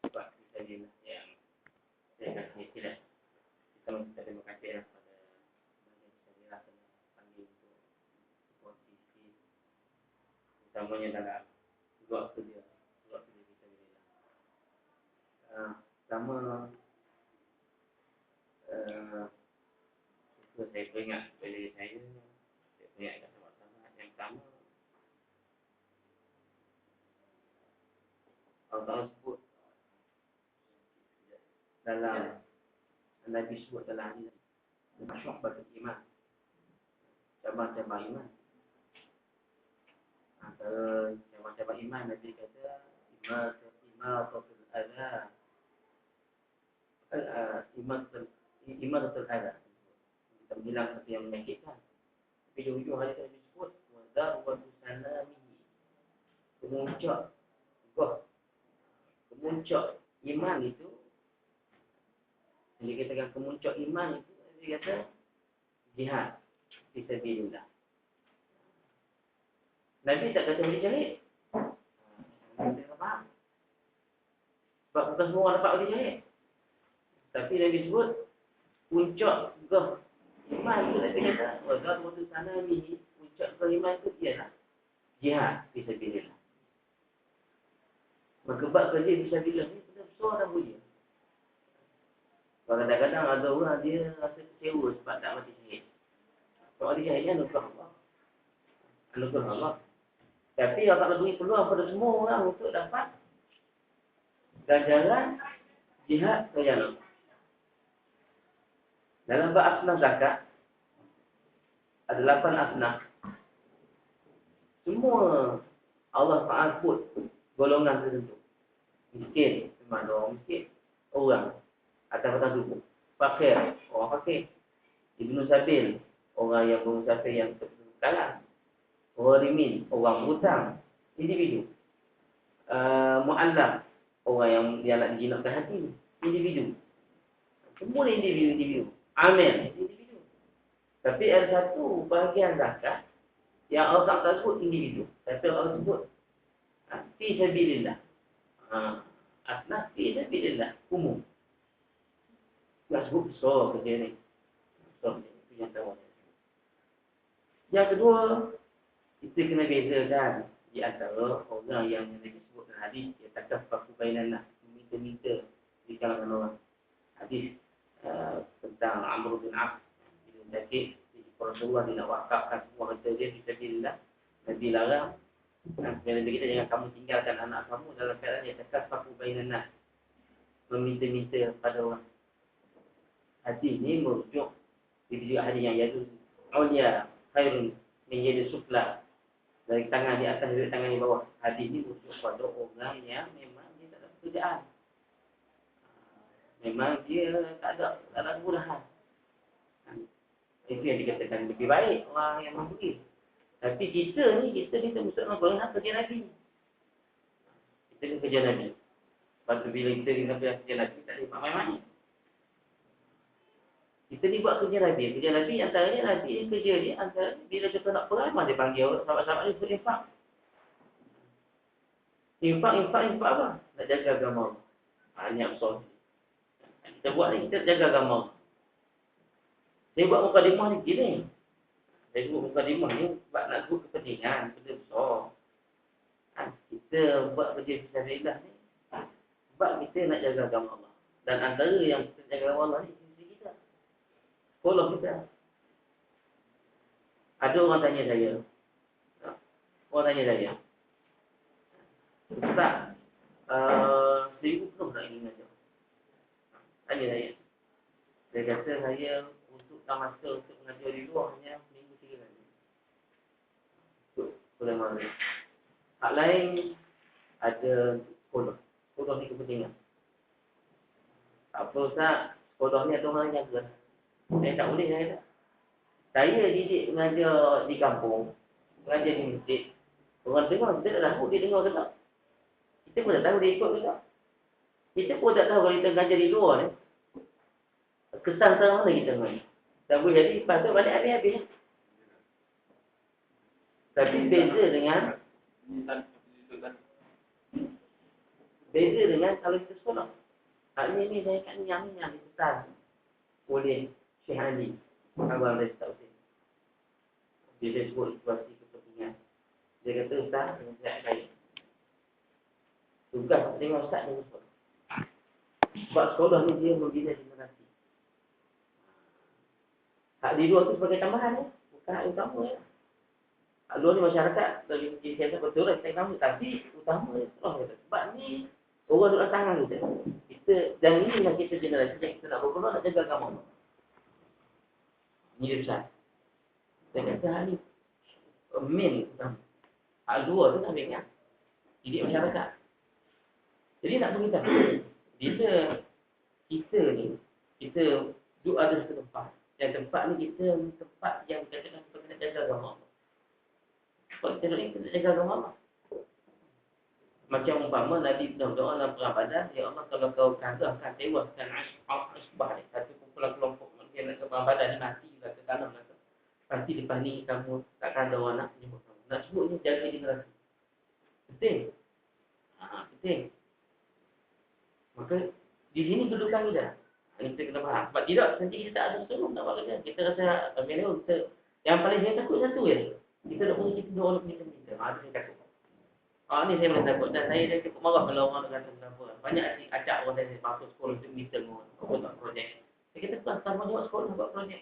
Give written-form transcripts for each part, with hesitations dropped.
Sebab kita yang saya kasih tidak. Kita minta terima kasih kepada Majlis Syariah yang panggil untuk posisi utamanya dalam waktu dia kita bila. Pertama, saya peringat kepada saya peringat sama-sama yang pertama Allah sebut dalam Nabi sebut dalam hadis syu'batul iman, cabang-cabang iman. Antara cabang-cabang iman Nabi kata imatatul adha, imatatul adha, kita bilang seperti yang menyakitkan. Tapi di hujung hadis Nabi sebut wadarwatu salamihi, kemuncak iman itu. Jadi kita katakan kemuncak iman itu, dia kata jihad fisabilillah. Nabi tak kata berjihad. Kita faham. Sebab bukan semua orang dapat berjihad. Tapi Nabi sebut puncak iman itu, Nabi kata wazat waktu sana ni, puncak iman itu ialah jihad fisabilillah. Maka bab kerja fisabilillah ni besar dan mulia. Kadang-kadang ada orang dia rasa kecewa sebab tak mati syahid. Kalau mati syahid ni anugerah Allah. Tapi Allah tak beri peluang pada semua orang untuk dapat ganjaran jihad ke jalan. Dalam bab asnaf zakat ada 8 asnaf. Semua Allah Ta'ala sebut golongan tertentu. Miskin, memang ada orang miskin. Orang atas suku. Fakir, orang fakir. Ibnu Sabil, orang yang bermusafir yang terkalah. Gharimin, orang berhutang. Individu. Mu'allam, orang yang nak dijinakkan hati. Individu. Semua individu. Amil, individu. Tapi ada satu bahagian zakat yang Allah tak sebut individu. Tapi Allah sebut fi sabilillah. Asnaf fi sabilillah, umum. Tak sebut besar kerja ni. Besar kerja ni. Itu yang tahu. Yang kedua, kita kena bezakan di antara orang yang disebut dalam hadis, dia takkan paku bainan lah, minta-minta di kalangan orang. Hadis tentang Amr bin As, dia sakit, Rasulullah dia nak wakafkan semua harta dia fisabilillah. Nabi larang. Nabi kita jangan kamu tinggalkan anak kamu dalam keadaan dia takkan paku bainan lah, meminta-minta pada orang. Hadis ni merujuk di hadis yang yaitu aulia khairun min yadi sufla, dari tangan di atas dari tangan di bawah. Hadis ni merujuk pada orang yang memang dia tak ada pekerjaan, memang dia tak ada kemudahan. Itu yang dikatakan lebih baik orang yang memberi. Tapi kita mesti nak kerja Nabi. Kita ni kerja Nabi. Lepas tu bila kita kerja Nabi tak boleh main-main. Kita ni buat kerja Nabi. Kerja Nabi antaranya Nabi ni kerja dia antara bila kita nak perang dia panggil sahabat-sahabat dia untuk infak. Infak apa? Nak jaga agama Allah. Banyak besar. Kita buat ni, kita jaga agama Allah. Saya buat mukadimah ni gini. Saya buat mukadimah ni sebab nak sebut kepentingan, benda besar. Kita buat kerja fisabilillah ni sebab kita nak jaga agama Allah. Dan antara yang kita jaga agama Allah ni sekolah kita. Ada orang tanya saya. Ustaz, 1000 penuh tak ini mengajar? Tanya saya. Saya kata saya untuk masa untuk mengajar di luar hanya minggu 3 kali. Untuk sekolah mana. Hak lain ada sekolah. Sekolah ni kepentingan. Tak apa Ustaz, sekolah ni ada orang yang jaga. Saya tak boleh saya kata. Saya didik mengajar di kampung, mengajar di masjid. Orang dengar, kita tak tahu dia dengar ke tak. Kita pun tak tahu dia ikut ke tak. Kita pun tak tahu kalau kita mengajar di luar ni, kesan terang mana kita main. Tak boleh jadi, lepas tu balik habis-habis. Tapi beza dengan Beza dengan kalau kita sekolah. Ini saya kat ni yang dipesan oleh Syekh Ali. Abang dari Ustaz Hussein. Dia sebut situasi kepentingan. Dia kata, Ustaz, nasihat saya. Tugas dengan Ustaz ni sekolah. Sebab sekolah ni dia membina generasi. Hak di luar tu sebagai tambahan ya. Bukan hak utama ya. Hak luar ni masyarakat dari siasat betul lah. Saya tahu. Tapi utama ya sekolah. Sebab ni orang duduk tangan kita. Dan inilah kita generasi yang kita nak berpeluang nak jaga agama. Ini dia besar. Saya kata hal ni main utama. Hak luar tu tak ambil. Didik masyarakat. Jadi nak beritahu. Kita ni, kita duduk ada satu tempat. Yang tempat ni kita tempat yang dikatakan kita nak jaga agama. Sebab kita nak jaga agama. Macam umpama Nabi berdoa dalam perang Badar, ya Allah kalau kau kalahkan tewaskan Asbah ni, satu kumpulan kelompok manusia nak ke perang Badar ni mati lah ke tanam lah. Nanti lepas ni kamu takkan ada orang nak menyebut kamu. Nak sebut ni jaga generasi. Penting. Penting. Maka di sini kedudukan kita. Ini kita kena faham. Sebab tidak, nanti kita tak ada sesuatu nak buat kerja. Kita rasa, yang paling saya takut satu ya. Kita nak punya kita, dua orang punya kita. Itu saya takut. Ni saya boleh takut. Dan saya cukup marah kalau orang kata kenapa. Banyak acak orang saya masuk sekolah untuk meeting orang. Kau buat projek. Saya kata, bukan tanggungjawab sekolah buat projek.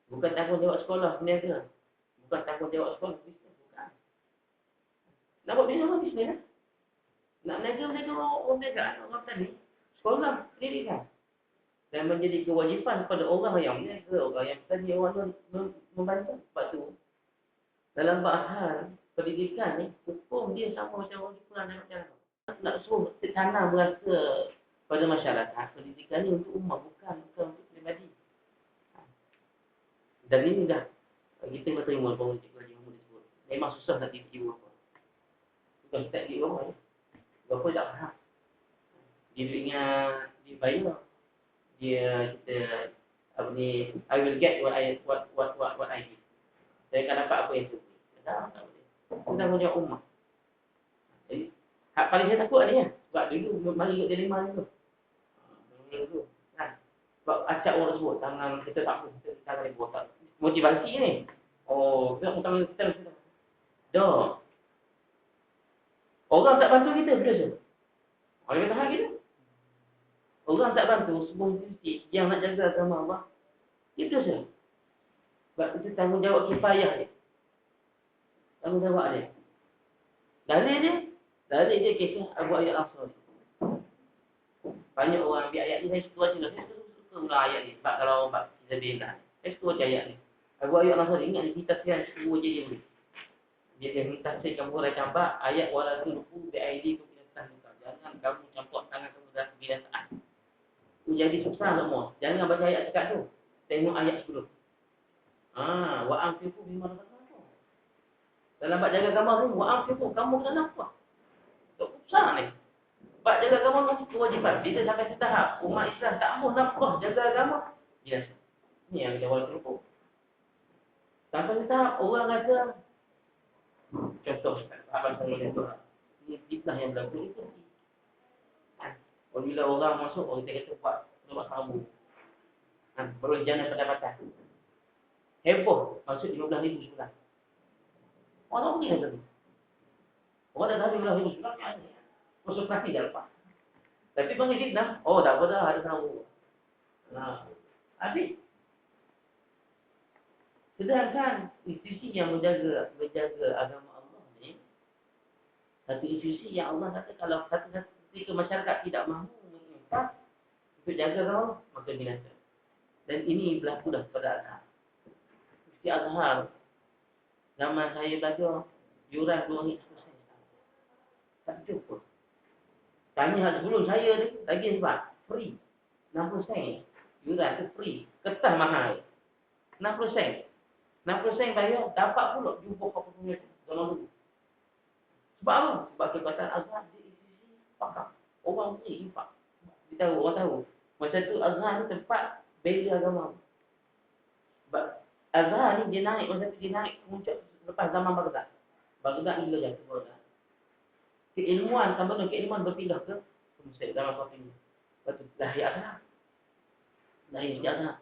Bukan tanggungjawab sekolah peniaga. Bukan tanggungjawab sekolah bisnes. Bukan. Nak buat bisnes apa bisnes? Nak meniaga orang tadi. Sekolah pendidikan. Dan menjadi kewajipan kepada orang yang meniaga, orang yang tadi orang membantu. Sebab tu, dalam bahasan pendidikan ni, hukum dia sama macam orang Jepun dan macam nak suruh tanam rasa pada masyarakat. Pendidikan ni untuk umat, bukan untuk pribadi. Dan ini dah, kita berterima politik Haji Mahmud disebut. Memang susah nak ditiru apa. Bukan setiap di orang. Berapa tak faham. Dia ingat, dia bayar. Dia kita apa ni, I will get what I give. Saya akan dapat apa yang tu. Tak boleh. Itu tanggungjawab umat. Jadi hak paling saya takut ni kan. Sebab dulu mari ikut dilema ni tu. Dulu kan. Sebab acak orang sebut tangan kita tak apa, kita tangan dia botak. Motivasi ni. Oh, kita tangan kita. Dah. Orang tak bantu kita betul tu. Orang kata hak kita. Orang tak bantu sebuah institusi yang nak jaga agama Allah. Itu saja. Sebab itu tanggungjawab kifayah dia. Tanggungjawab dia. Dalil dia kisah Abu Ayyub Al-Ansari. Banyak orang ambil ayat ni, saya suka baca. Saya suka ulang ayat ni. Sebab kalau orang kita bela. Saya suka baca ayat ni. Abu Ayyub Al-Ansari ingat dia tafsiran semua je dia boleh. Dia mentafsirkan buku campak ayat wala tulqu bi aidikum ila tahluka. Jangan kamu campur tangan kamu dalam kebinasaan. Jadi susah semua. Jangan baca ayat dekat tu. Tengok ayat sebelum. Wa anfiqu bima razaqnakum. Dalam bab jaga agama ni, wa anfiqu, kamu kena nafkah. Tak susah ni. Bab jaga agama ni kewajipan. Bila sampai setahap umat Islam tak mahu nafkah jaga agama, biasa. Ni yang kita wala tulqu. Sampai setahap orang rasa contoh sahabat saya tu. Ini fitnah yang berlaku itu. Bila orang masuk, orang kita kata buat sabu. Berencana pendapatan. Heboh, masuk 15,000 sebulan. Orang tak boleh kata tu. Orang dah tahu 15,000 sebulan, kan? Konsultasi dah lepas. Tapi bagi fitnah, tak apa dah, ada sabu. Habis. Sedangkan institusi yang menjaga agama Allah ni, satu institusi yang Allah kata kalau satu ketika masyarakat tidak mahu menginfak untuk jaga agama, maka binasa. Dan ini berlaku dah pada Azhar. Di Azhar, zaman saya belajar, yuran 2 RM100. Tak cukup. Tanya sebelum saya ni, lagi sebab free. 60 sen. Yuran tu free. Kertas mahal. 60 sen. 60 sen bayar, dapat pula jumpa apa punya dalam dulu. Sebab apa? Sebab kekuatan Azhar dia isi pakar. Orang boleh infak. Orang tahu. Masa tu Azhar ni tempat bela agama. Sebab Azhar ni dia naik, masa tu dia naik puncak lepas zaman Baghdad. Baghdad ni belajar tu Baghdad. keilmuan tambah dengan keilmuan berpindah ke Mesir dalam Fatimah. Lepas tu lahir Azhar. Lahir Azhar.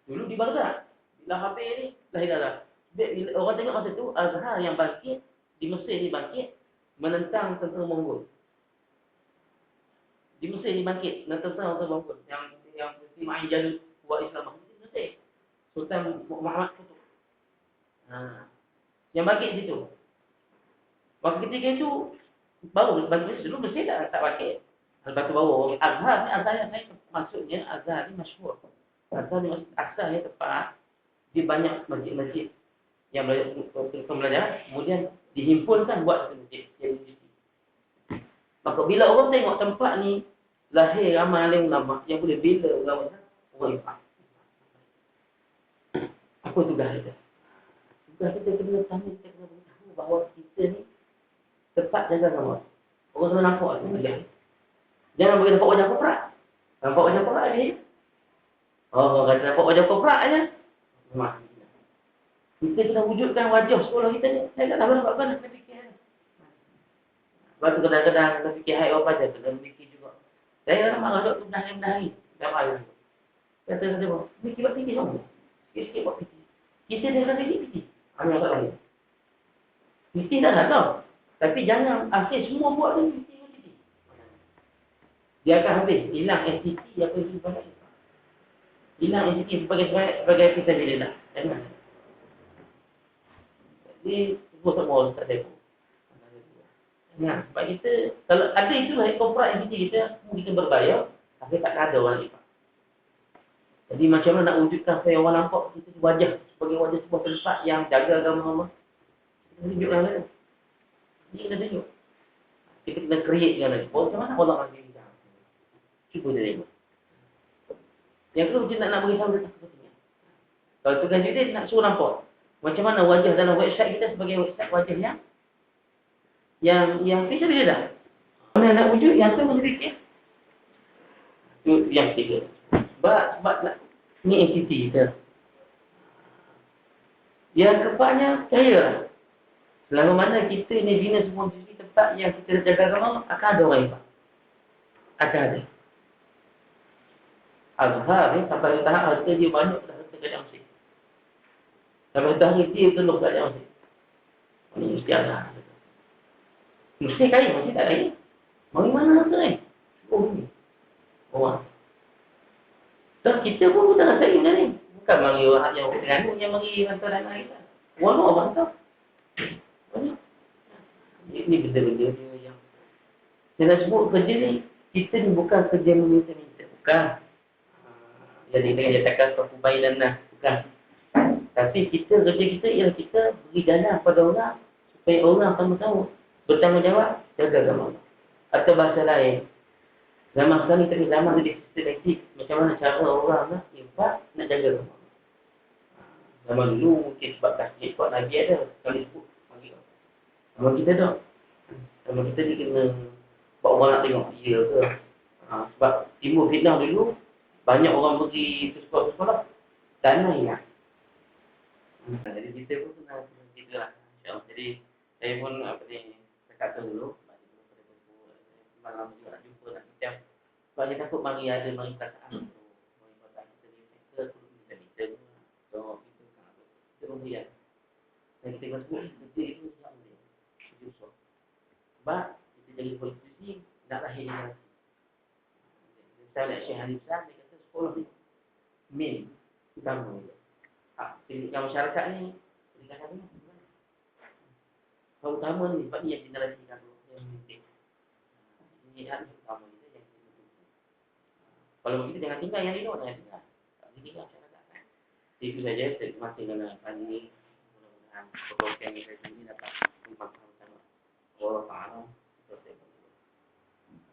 Dulu di Baghdad. Bila habis ni lahir Azhar. Orang tengok masa tu Azhar yang bangkit di Mesir ni bangkit menentang tentera Mongol. Di Mesir ni bangkit menentang tentera Mongol yang Ma'in Jalut buat Islam di Mesir. Sultan Muhammad Qutb. Yang bangkit di situ. Waktu ketika itu baru bagi dulu Mesir tak bangkit. Lepas tu baru Azhar yang saya maksudnya Azhar ni masyhur. Azhar ni asalnya tepat di banyak masjid-masjid yang pembelajaran kemudian dihimpunkan buat satu masjid yang universiti. Maka bila orang tengok tempat ni lahir ramai alim ulama yang boleh bela orang Islam. Apa tugas kita? Tugas kita kena tahu bahawa kita ni tepat jaga agama. Orang kena nampak tu. Jangan bagi nampak wajah koprak. Nampak wajah koprak ni. Orang kata nampak wajah koprak aja. Kita kena wujudkan wajah sekolah kita ni. Saya tak tahu sebab apa nak fikir. Sebab tu kadang-kadang kita fikir hai apa aja, kita fikir juga. Saya orang marah duk benar-benar. Tak malu. Kata apa? Fikir buat fikir semua. Sikit-sikit buat fikir. Kita dah kena fikir. Ambil masalah ni. Fikir dah tahu. Tapi jangan asyik semua buat ni fikir. Dia akan habis. Hilang entiti apa itu sebagai. Hilang entiti sebagai kita bila dah. Jangan. Jadi, semua tak ada. Nah, sebab kita, kalau ada itulah korporat entiti kita berbayar, tapi tak ada orang lipat. Jadi, macam mana nak wujudkan supaya orang nampak kita wajah sebagai wajah sebuah tempat yang jaga agama Allah. Kita tunjukkan lagi. Ini kita tunjuk. Kita kena create kan lagi. Macam mana Allah bagi kita? Cuba dia tengok. Yang kedua, kita nak bagi tahu dekat kita. Kalau tugas kita nak suruh nampak. Macam mana wajah dalam website kita sebagai website wajah yang bisa dah. Mana nak wujud yang tu mesti fikir. Itu yang ketiga. Sebab ni entiti kita. Yang keempatnya cahaya. Selama mana kita ni bina semua di tempat yang kita jaga agama, akan ada orang hebat. Akan ada. Azhar ni sampai tahap harta dia banyak dah harta kerajaan Mesir. Sampai tahap dia penuh kerajaan Mesir. Ini mesti Azhar. Mesti kaya, mesti tak kaya. Mari mana harta ni? Oh ni. Orang. Dan kita pun tak rasa ingat ni. Bukan mari orang yang berani yang mari hantar dana kita. Orang orang tu. Ini benda-benda yang saya nak sebut kerja ni, kita ni bukan kerja meminta-minta. Bukan. Jadi dengan nyatakan perkubainan lah. Bukan. Tapi kerja kita ialah kita beri dana pada orang supaya orang akan tahu bertanggungjawab jaga agama. Atau bahasa lain, zaman sekarang ni zaman lebih sistematik. Macam mana cara orang nak infak nak jaga agama. Zaman dulu mungkin sebab kasih kuat Nabi ada. Kali sebut panggil. Zaman kita tak. Zaman kita ni kena buat orang nak tengok dia ke. Sebab timbul fitnah dulu, banyak orang pergi ke sekolah-sekolah. Dana ingat. Jadi kita pun kena kita lah. Jadi saya pun saya kata dulu. Malam juga nak jumpa nak macam. Sebab dia takut mari perasaan. Mari perasaan kita ni. Kita perlu minta-minta. Jawab kita. Kita memberikan. Dan kita kena sebut. Kita itu tak boleh. Itu so. Sebab kita jadi politisi. Nak lahir generasi. Saya lihat Syekh Hanifah. Dia kata sekolah ni. Min. Utama. Pendidikan masyarakat ni. Pendidikan ni. Kalau utama ni. Sebab ni yang generasi kita dulu. Yang penting. Ini harus utama kita yang kita tunggu. Kalau kita jangan tinggal yang ini, jangan tinggal. Tak boleh tinggal masyarakat kan. Itu saja, terima kasih kerana kali ini. Mudah-mudahan program yang saya ini dapat membantu sama-sama. Allah Ta'ala.